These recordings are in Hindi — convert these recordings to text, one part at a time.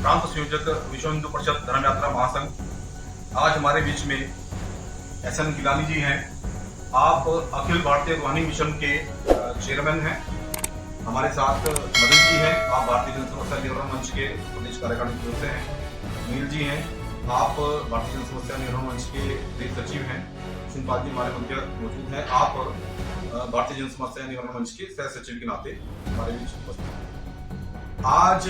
प्रांत संयोजक विश्व हिंदू परिषद धर्म यात्रा महासंघ। आज हमारे बीच में SN गिलानी जी हैं। आप अखिल भारतीय रूहानी मिशन के चेयरमैन हैं। हमारे साथ मदन जी हैं, आप भारतीय जन समस्या निवारण मंच के प्रदेश कार्यकारिणी सदस्य हैं। नील जी हैं, आप भारतीय जन समस्या निवारण मंच के प्रदेश सचिव हैं। शिवपाल जी हमारे मध्य मौजूद हैं, आप भारतीय जन समस्या निवारण मंच के सह सचिव के नाते हमारे बीच उपस्थित हैं। आज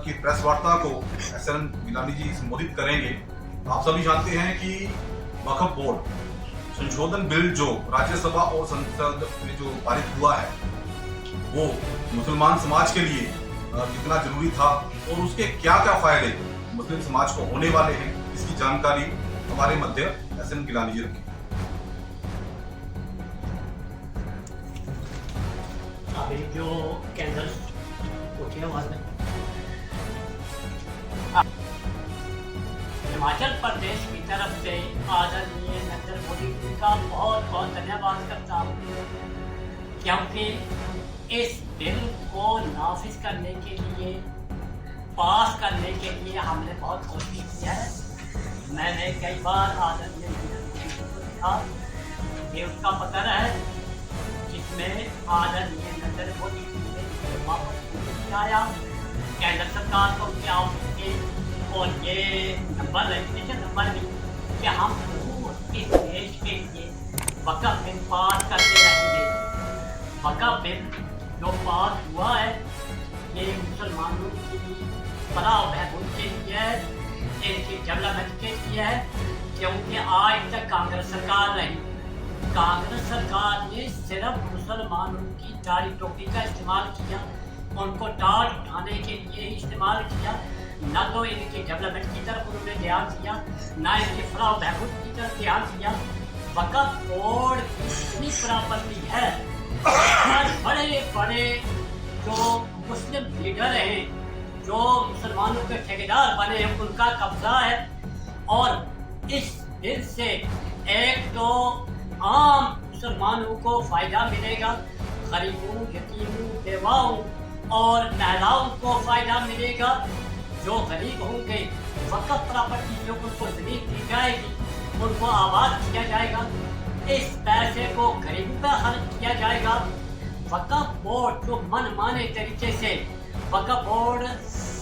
की प्रेस वार्ता को SN गिलानी जी संबोधित करेंगे। आप सभी जानते हैं कि वक्फ बोर्ड संशोधन बिल जो राज्यसभा और संसद में जो पारित हुआ है वो मुसलमान समाज के लिए कितना जरूरी था और उसके क्या क्या फायदे मुस्लिम समाज को होने वाले हैं, इसकी जानकारी हमारे मध्य SN गिलानी जी रखें। अभी जो केंद्र उठे वाले हिमाचल प्रदेश की तरफ से आदरणीय नरेंद्र मोदी जी का बहुत बहुत धन्यवाद करता हूँ, क्योंकि इस बिल को नाफिज करने के लिए, पास करने के लिए हमने बहुत कोशिश की है। मैंने कई बार आदरणीय नरेंद्र मोदी जी को लिखा, ये उसका पत्र है जिसमें आदरणीय नरेंद्र मोदी जी ने वापस आया केंद्र सरकार को क्या के और ये नंबर रजिस्ट्रेशन नंबर भी कि हम इस देश के लिए वक्फ बिल पास करते रहेंगे। वक्फ बिल जो पास हुआ है ये मुसलमानों की फलाह बहबूद के लिए है, इनकी डेवलपमेंट के लिए है, क्योंकि आज तक कांग्रेस सरकार रही। कांग्रेस सरकार ने सिर्फ मुसलमानों की दाढ़ी टोपी का इस्तेमाल किया, उनको टाल उठाने के लिए इस्तेमाल किया, न तो इनकी डेवलपमेंट की तरफ उन्होंने ध्यान दिया, न इनकी फलाह बहबूद की तरफ ध्यान दिया। वक्फ बोर्ड की इतनी प्रॉपर्टी है, बड़े बड़े जो मुस्लिम लीडर हैं, जो मुसलमानों के ठेकेदार बने हैं, उनका कब्जा है। और इस बिल से एक तो आम मुसलमानों को फायदा मिलेगा, गरीबों, यतीमों, बेवाओं और महिलाओं को फायदा मिलेगा। जो गरीब होंगे वक्फ प्रॉपर्टी जो उनको जमीन दी जाएगी, उनको आबाद किया जाएगा, इस पैसे को गरीबों पर खर्च किया जाएगा। वक्फ बोर्ड जो मनमाने तरीके से वक्फ बोर्ड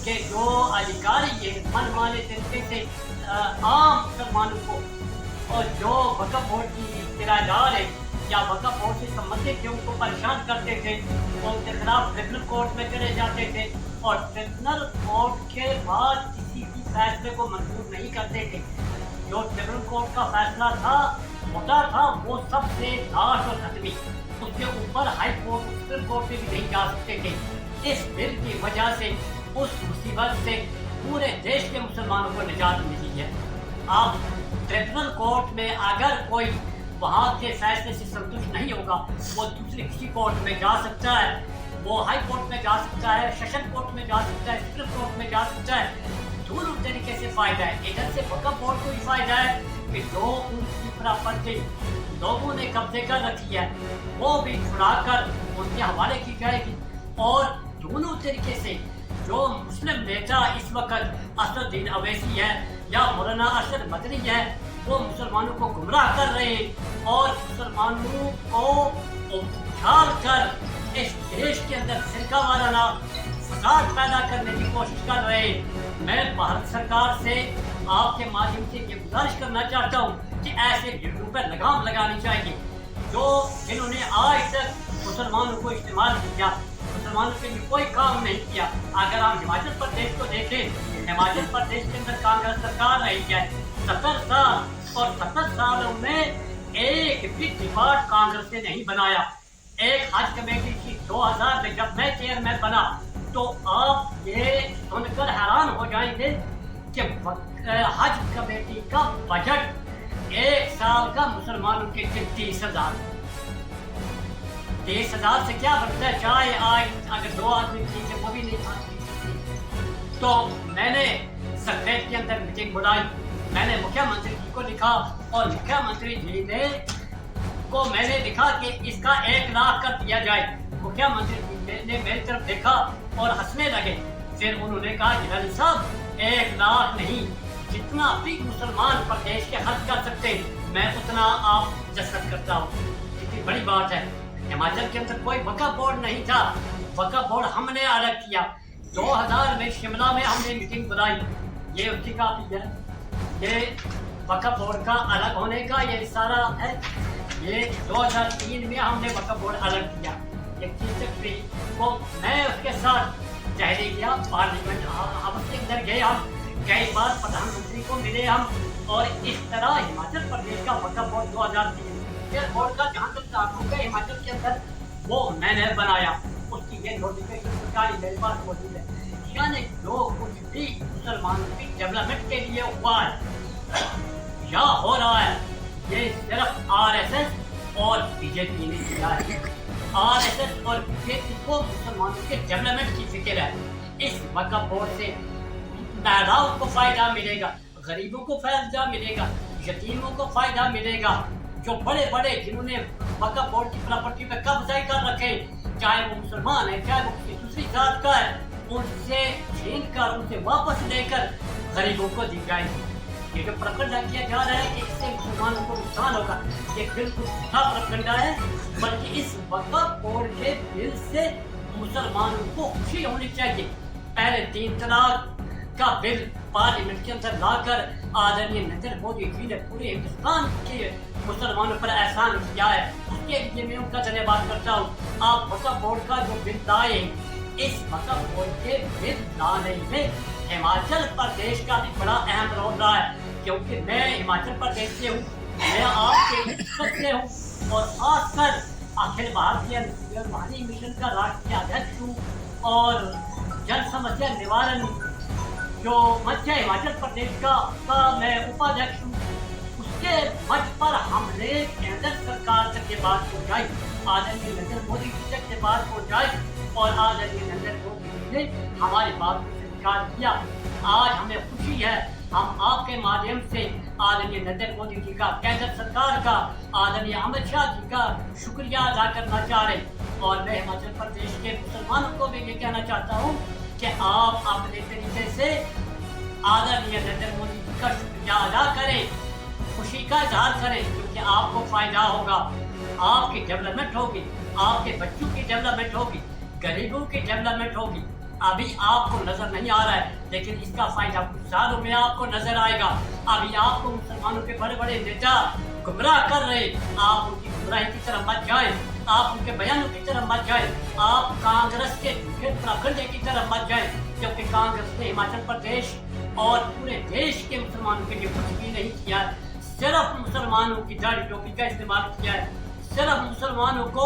के जो अधिकारी है मनमाने तरीके से आम मुसलमानों को और जो वक्फ बोर्ड की किराएदार है या वक्फ बोर्ड से संबंधित थे उनको परेशान करते थे, उनके खिलाफ ट्रिब्यूनल कोर्ट में चले जाते थे और ट्रिब्यूनल कोर्ट के बाद किसी भी फैसले को मंजूर नहीं करते थे। जो ट्रिब्यूनल कोर्ट का फैसला होता था वो सबसे लास्ट और खत्मी, उसके ऊपर हाई कोर्ट, सुप्रीम कोर्ट में भी नहीं जा सकते थे। इस बिल की वजह से उस मुसीबत से पूरे देश के मुसलमानों को निजात मिली है। अब ट्रिब्यूनल कोर्ट में अगर कोई वहाँ के फैसले से संतुष्ट नहीं होगा, वो दूसरे किसी कोर्ट में जा सकता है, वो हाई कोर्ट में जा सकता है, सेशन कोर्ट में जा सकता है, सुप्रीम कोर्ट में जा सकता है। दोनों तरीके से फायदा है। इधर से वक्फ बोर्ड को भी फायदा है कि जो उनकी प्रॉपर्टी लोगों ने कब्जे कर रखी है वो भी छुड़ाकर उनके हवाले की जाएगी, और दोनों तरीके से जो मुस्लिम नेता इस वक्त असदुद्दीन अवैसी है या मौलाना अरशद मदनी है, वो मुसलमानों को गुमराह कर रहे हैं और मुसलमानों को उछाल कर इस देश के अंदर फिरका वाराना फसाद पैदा करने की कोशिश कर रहे हैं। मैं भारत सरकार से आपके माध्यम से ये गुजारिश करना चाहता हूँ कि ऐसे लीडरों पर लगाम लगानी चाहिए जो जिन्होंने आज तक मुसलमानों को इस्तेमाल किया, मुसलमानों के लिए कोई काम नहीं किया। अगर आप हिमाचल प्रदेश को देखें, हिमाचल प्रदेश के अंदर कांग्रेस सरकार रही है 70 साल, और 70 सालों में एक भी डिपार्ट कांग्रेस ने नहीं बनाया। एक हज कमेटी की 2000 में जब मैं चेयरमैन बना तो आप ये सुनकर हैरान हो जाएंगे कि हज कमेटी का बजट एक साल का मुसलमानों के 30,000 से क्या बनता है? चाय आज अगर 2 आदमी पीछे वो भी नहीं खाते। तो मैंने सेक्रेटरी के अंदर मीटिंग बुलाई, मैंने मुख्यमंत्री जी को लिखा और मुख्यमंत्री जी को मैंने लिखा कि इसका 1 लाख कर दिया जाए। मुख्यमंत्री जी ने मेरी तरफ देखा और हंसने लगे फिर उन्होंने कहा गिलानी साहब 1 लाख नहीं, जितना भी मुसलमान प्रदेश के खर्च कर सकते मैं उतना आप दस्तखत करता हूँ। कितनी बड़ी बात है। हिमाचल के अंदर कोई वक्फ बोर्ड नहीं था, वक्फ बोर्ड हमने अलग किया। 2000 में शिमला में हमने मीटिंग बुलाई, ये उसकी कापी है, ये वक्फ बोर्ड का अलग होने का ये सारा है। ये 2003 में हमने वक्फ बोर्ड अलग किया। एक चीज सेक्रेटरी को मैं उसके साथ दिल्ली गया, पार्लियामेंट हम उसके अंदर गए, हम कई बार प्रधानमंत्री को मिले हम, और इस तरह हिमाचल प्रदेश का वक्फ बोर्ड 2003 बोर्ड का जहाँ तक ताल्लुक है हिमाचल के अंदर वो मैंने बनाया। उसकी ये नोटिफिकेशन सरकारी मेरे पास मौजूद है। यानी जो कुछ भी मुसलमानों की डेवलपमेंट के लिए हुआ है या हो रहा है, ये सिर्फ आरएसएस और बीजेपी ने किया है। आरएसएस और बीजेपी को मुसलमानों के डेवलपमेंट की फिक्र है। इस वक्फ बोर्ड से महिलाओं को फायदा मिलेगा, गरीबों को फायदा मिलेगा, यतीमों को फायदा मिलेगा। जो बड़े बड़े जिन्होंने वक्फ बोर्ड की प्रॉपर्टी पे कब्जा कर रखे, चाहे वो मुसलमान है चाहे वो किसी दूसरी जात का है, उनसे छीन कर उनसे वापस लेकर गरीबों को दी जाएगी। ये जो प्रकंडा किया जा रहा है कि इससे मुसलमानों को नुकसान होगा, ये बिल्कुल झूठा प्रकंडा है। बल्कि इस वक्फ बोर्ड के बिल से मुसलमानों को खुशी होनी चाहिए। पहले 3 तलाक का बिल पार्लियामेंट के अंदर लाकर आदरणीय नरेंद्र मोदी जी ने पूरे हिंदुस्तान के मुसलमानों पर एहसान किया है, उसके लिए मैं उनका धन्यवाद करता हूँ। आप वक्फ बोर्ड का जो बिल लाए, इस वक्फ बोर्ड के बिल लाने में हिमाचल प्रदेश का भी बड़ा अहम रोल रहा है, क्योंकि मैं हिमाचल प्रदेश से हूँ, मैं आपके इज्जत से हूँ, और खासकर अखिल भारतीय रूहानी मिशन का राष्ट्रीय अध्यक्ष हूँ, और जन समस्या निवारण जो मध्य हिमाचल प्रदेश का मैं उपाध्यक्ष हूँ। उसके मंच पर हमने केंद्र सरकार तक ये बात पहुँचाई, आदरणीय नरेंद्र मोदी जी तक ये बात पहुँचाई, और आदरणीय नरेंद्र मोदी जी ने हमारी बात को स्वीकार किया। आज हमें खुशी है, हम आपके माध्यम से आदरणीय नरेंद्र मोदी जी का, केंद्र सरकार का, आदरणीय अमित शाह जी का शुक्रिया अदा करना चाह रहे। और मैं हिमाचल प्रदेश के मुसलमानों को भी ये कहना चाहता हूँ कि आप अपने तरीके से आदरणीय नरेंद्र मोदी जी का शुक्रिया अदा करें, खुशी का इजहार करें, क्योंकि आपको फायदा होगा, आपकी डेवलपमेंट होगी, आपके बच्चों की डेवलपमेंट होगी, गरीबों की डेवलपमेंट होगी। अभी आपको नजर नहीं आ रहा है, लेकिन इसका फायदा कुछ सालों में आपको नजर आएगा। अभी आपको मुसलमानों के बड़े बड़े नेता गुमराह कर रहे, आप उनकी गुमराही की तरफ मत जाए, आप उनके बयानों की तरफ मत जाए, आप कांग्रेस के झूठे प्रकंडे की तरफ मत जाए, क्योंकि कांग्रेस ने हिमाचल प्रदेश और पूरे देश के मुसलमानों के लिए कुछ भी नहीं किया है। सिर्फ मुसलमानों की दाढ़ी टोपी का इस्तेमाल किया है, सिर्फ मुसलमानों को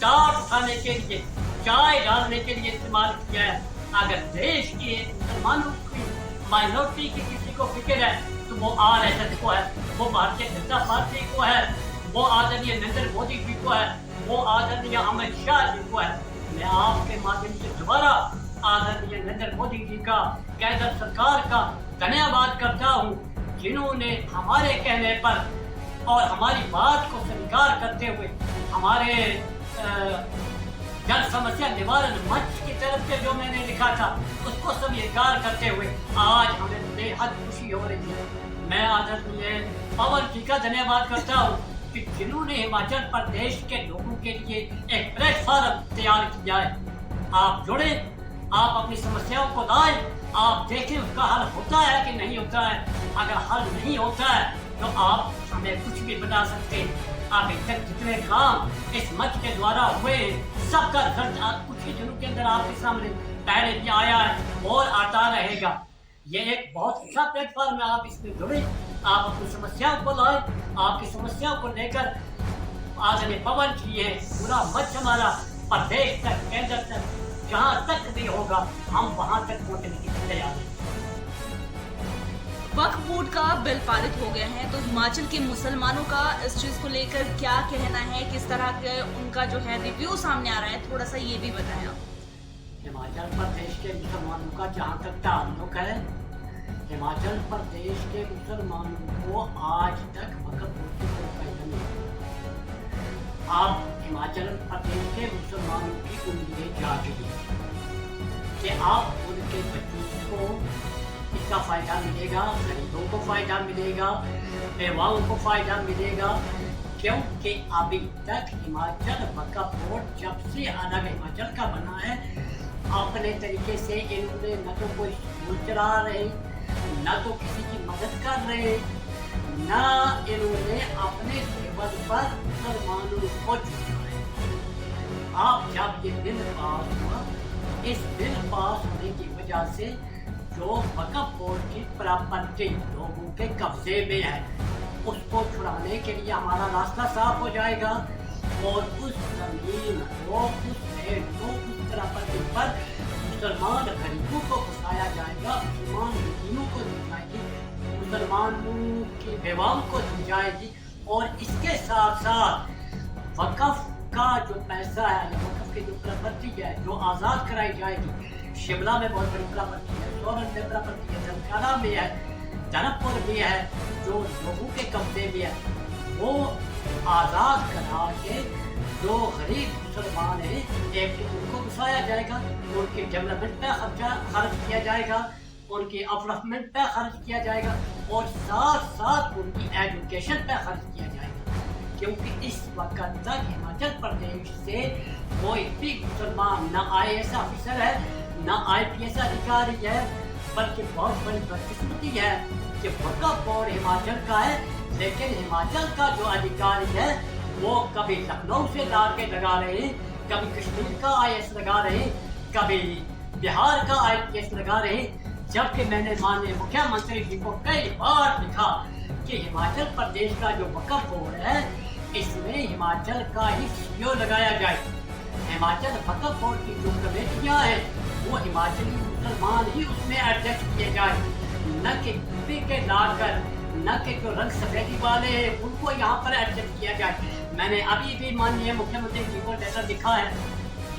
टाट उठाने के लिए, चाय डालने के लिए इस्तेमाल किया है। अगर देश के मुसलमानों की माइनॉरिटी की किसी को फिक्र है तो वो आरएसएस को है, वो भारतीय जनता पार्टी को है, वो आदरणीय नरेंद्र मोदी जी को है, वो आदरणीय अमित शाह जी को है। मैं आपके माध्यम से दोबारा आदरणीय नरेंद्र मोदी जी का, केंद्र सरकार का धन्यवाद करता हूँ, जिन्होंने हमारे कहने पर और हमारी बात को स्वीकार करते हुए हमारे जन समस्या निवारण मंच की तरफ से जो मैंने लिखा था उसको स्वीकार करते हुए आज हमें बेहद खुशी हो रही है। मैं आदरणीय पवन जी का धन्यवाद करता हूँ कि जिन्होंने हिमाचल प्रदेश के लोगों के लिए एक प्लेटफॉर्म तैयार किया है। आप जुड़े, आप अपनी समस्याओं को लाएं, आप देखें उसका हल होता है कि नहीं होता है। अगर हल नहीं होता है तो आप हमें कुछ भी बता सकते हैं। अभी तक जितने काम इस मंच के द्वारा हुए सबका रिजल्ट कुछ ही दिनों के अंदर आपके सामने पहले भी आया है और आता रहेगा। ये एक बहुत अच्छा प्लेटफॉर्म है, आप इसमें जुड़े, आप अपनी समस्याओं को लाए, आपकी समस्याओं को लेकर आदरणीय पवन जी है, पूरा मंच हमारा प्रदेश तक, केंद्र तक, जहाँ तक भी होगा हम वहाँ तक पहुँचने की तैयार हैं। वक्फ बोर्ड का बिल पारित हो गया है, तो हिमाचल के मुसलमानों का इस चीज को लेकर क्या कहना है, किस तरह के उनका जो है रिव्यू सामने आ रहा है, थोड़ा सा ये भी बताएं आप। हिमाचल प्रदेश के मुसलमानों का जहाँ तक ताल्लुक है, हिमाचल प्रदेश के मुसलमानों को आज तक वक्फ बोर्ड से कोई फायदा नहीं। अब हिमाचल प्रदेश के मुसलमानों की उम्मीदें जाग गई। कि आप उनके बच्चों को इसका फ़ायदा मिलेगा, गरीबों को फ़ायदा मिलेगा, बेवाओं को फ़ायदा मिलेगा, क्योंकि अभी तक हिमाचल वक्फ बोर्ड जब से अलग हिमाचल का बना है, अपने तरीके से इन्होंने न तो कोई स्कूल चला रहे, न तो किसी की मदद कर रहे, न इन्होंने अपने लेवल पर मुसलमानों को चुना है। अब जब ये बिल पास हुआ, इस बिल पास होने की वजह से जो वक्फ बोर्ड की प्रॉपर्टी लोगों के कब्जे में है, उसको छुड़ाने के लिए हमारा रास्ता साफ हो जाएगा और उस जमीन को, उस लैंड को, उस प्रॉपर्टी पर मुसलमान गरीबों को घुसाया जाएगा, मुसलमान यतीमों को दी जाएगी, मुसलमानों की बेवाओं को दी जाएगी। और इसके साथ साथ वक्फ का जो पैसा है, वक्फ की जो प्रॉपर्टी है जो आज़ाद कराई जाएगी, शिमला में बहुत बड़ी प्रॉपर्टी है, सोलन में प्रॉपर्टी है, धनकारा में है, धर्मपुर में है, जो लोगों के कब्जे में है, वो आज़ाद करा के जो गरीब मुसलमान हैं एक उनको घुसाया जाएगा, उनकी डेवलपमेंट पे खर्च किया जाएगा, उनकी अपडेवलपमेंट पे खर्च किया जाएगा और साथ साथ उनकी एजुकेशन पे खर्च किया जाएगा। क्योंकि इस वक्त तक हिमाचल प्रदेश से कोई भी मुसलमान न IAS ऑफिसर है, न IPS अधिकारी है, बल्कि बहुत बड़ी बदकिस्मती है कि वक्फ बोर्ड हिमाचल का है, लेकिन हिमाचल का जो अधिकारी है वो कभी लखनऊ से ला के लगा रहे, कभी कश्मीर का IAS लगा रहे, कभी बिहार का IPS लगा रहे। जबकि मैंने माननीय मुख्यमंत्री जी को कई बार लिखा कि हिमाचल प्रदेश का जो वक्फ बोर्ड है, इसमें हिमाचल का ही CEO लगाया जाए। हिमाचल वक्फ बोर्ड की जो कमेटियाँ हैं वो हिमाचली मुसलमान ही उसमें एडजस्ट किए जाए, न कि यूपी के लाकर, न कि जो रंग सफेदी वाले हैं उनको यहाँ पर एडजस्ट किया जाए। मैंने अभी भी माननीय मुख्यमंत्री जी को लेटर लिखा है,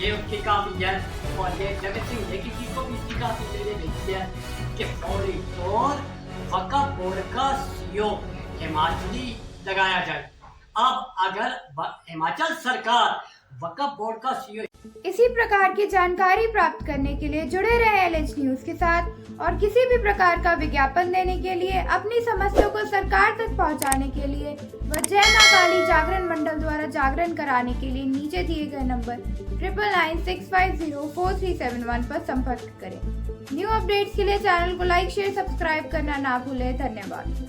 ये उसकी काफी है, और ये जगत सिंह नेगी जी को भी इसकी काफी मैंने भेजी है कि फौरी तौर वक्फ बोर्ड का CEO हिमाचली लगाया जाए। अब अगर हिमाचल सरकार वक्फ बोर्ड का CEO इसी प्रकार की जानकारी प्राप्त करने के लिए जुड़े रहे LH न्यूज के साथ, और किसी भी प्रकार का विज्ञापन देने के लिए, अपनी समस्या को सरकार तक पहुंचाने के लिए व जय मां काली जागरण मंडल द्वारा जागरण कराने के लिए नीचे दिए गए नंबर 9996504371 पर संपर्क करें। न्यू अपडेट्स के लिए चैनल को लाइक, शेयर, सब्सक्राइब करना ना भूलें। धन्यवाद।